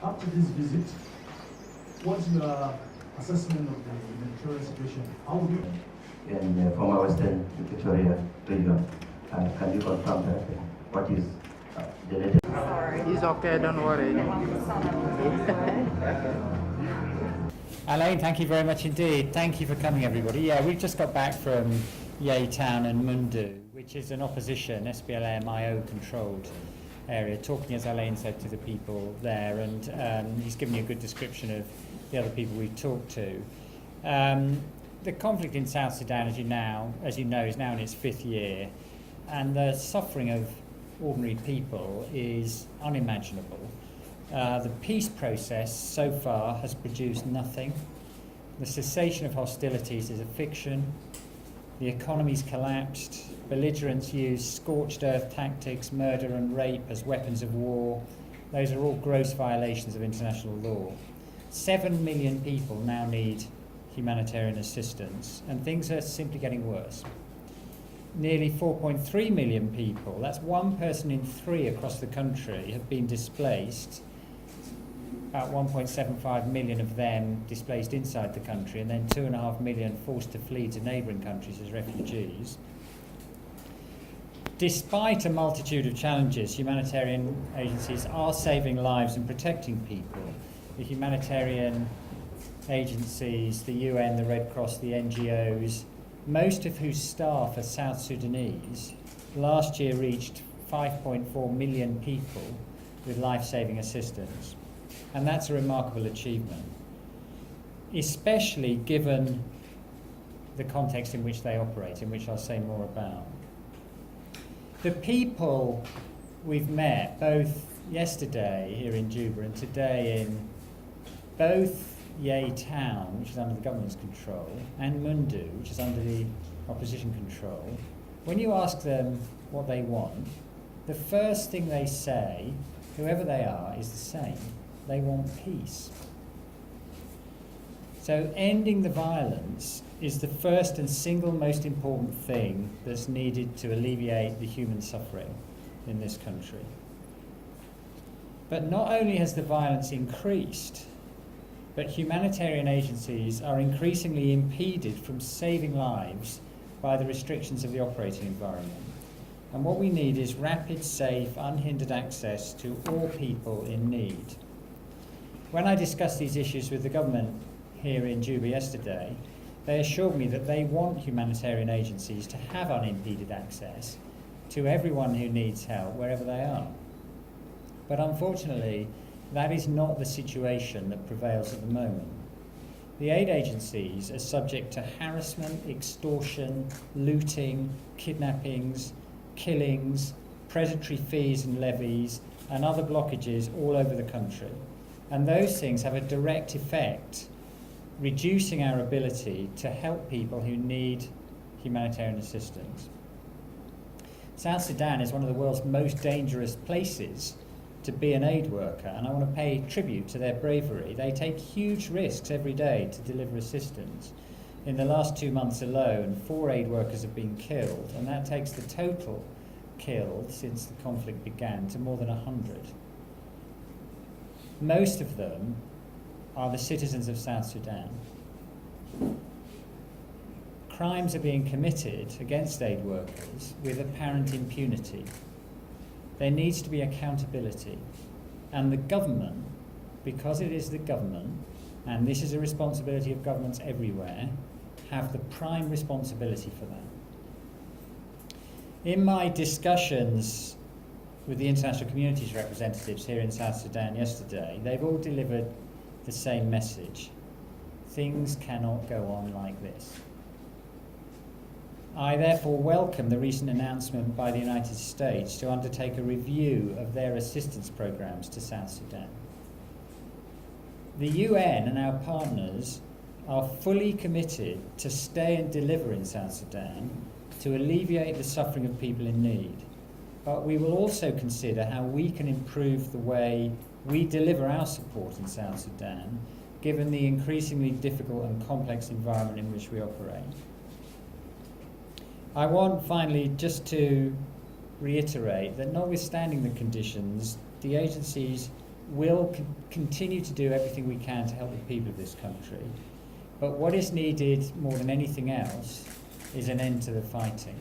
After this visit, what's your assessment of the humanitarian situation? How do you... In former Western Victoria region, can you confirm that? What is the latest? Sorry. He's okay, don't worry. Alain, thank you very much indeed. Thank you for coming, everybody. Yeah, we've just got back from Yei Town and Mundu, which is an opposition, SPLA-IO controlled area, talking, as Alain said, to the people there, and he's given you a good description of the other people we've talked to. The conflict in South Sudan, as you know, is now in its 5th year, and the suffering of ordinary people is unimaginable. The peace process so far has produced nothing. The cessation of hostilities is a fiction. The economy's collapsed. Belligerents use scorched earth tactics, murder and rape as weapons of war. Those are all gross violations of international law. 7 million people now need humanitarian assistance, and things are simply getting worse. Nearly 4.3 million people, that's 1 person in 3 across the country, have been displaced. About 1.75 million of them displaced inside the country, and then 2.5 million forced to flee to neighbouring countries as refugees. Despite a multitude of challenges, humanitarian agencies are saving lives and protecting people. The humanitarian agencies, the UN, the Red Cross, the NGOs, most of whose staff are South Sudanese, last year reached 5.4 million people with life-saving assistance. And that's a remarkable achievement, especially given the context in which they operate, in which I'll say more about. The people we've met, both yesterday here in Juba and today in both Yei Town, which is under the government's control, and Mundu, which is under the opposition control, when you ask them what they want, the first thing they say, whoever they are, is the same. They want peace. So ending the violence is the first and single most important thing that's needed to alleviate the human suffering in this country. But not only has the violence increased, but humanitarian agencies are increasingly impeded from saving lives by the restrictions of the operating environment. And what we need is rapid, safe, unhindered access to all people in need. When I discussed these issues with the government here in Juba yesterday, they assured me that they want humanitarian agencies to have unimpeded access to everyone who needs help, wherever they are. But unfortunately, that is not the situation that prevails at the moment. The aid agencies are subject to harassment, extortion, looting, kidnappings, killings, predatory fees and levies, and other blockages all over the country. And those things have a direct effect, reducing our ability to help people who need humanitarian assistance. South Sudan is one of the world's most dangerous places to be an aid worker, and I want to pay tribute to their bravery. They take huge risks every day to deliver assistance. In the last 2 months alone, 4 aid workers have been killed, and that takes the total killed since the conflict began to more than 100. Most of them are the citizens of South Sudan. Crimes are being committed against aid workers with apparent impunity. There needs to be accountability, and the government, because it is the government, and this is a responsibility of governments everywhere, have the prime responsibility for that. In my discussions with the international community's representatives here in South Sudan yesterday, they've all delivered the same message. Things cannot go on like this. I therefore welcome the recent announcement by the United States to undertake a review of their assistance programs to South Sudan. The UN and our partners are fully committed to stay and deliver in South Sudan to alleviate the suffering of people in need. But we will also consider how we can improve the way we deliver our support in South Sudan, given the increasingly difficult and complex environment in which we operate. I want finally just to reiterate that notwithstanding the conditions, the agencies will continue to do everything we can to help the people of this country. But what is needed more than anything else is an end to the fighting.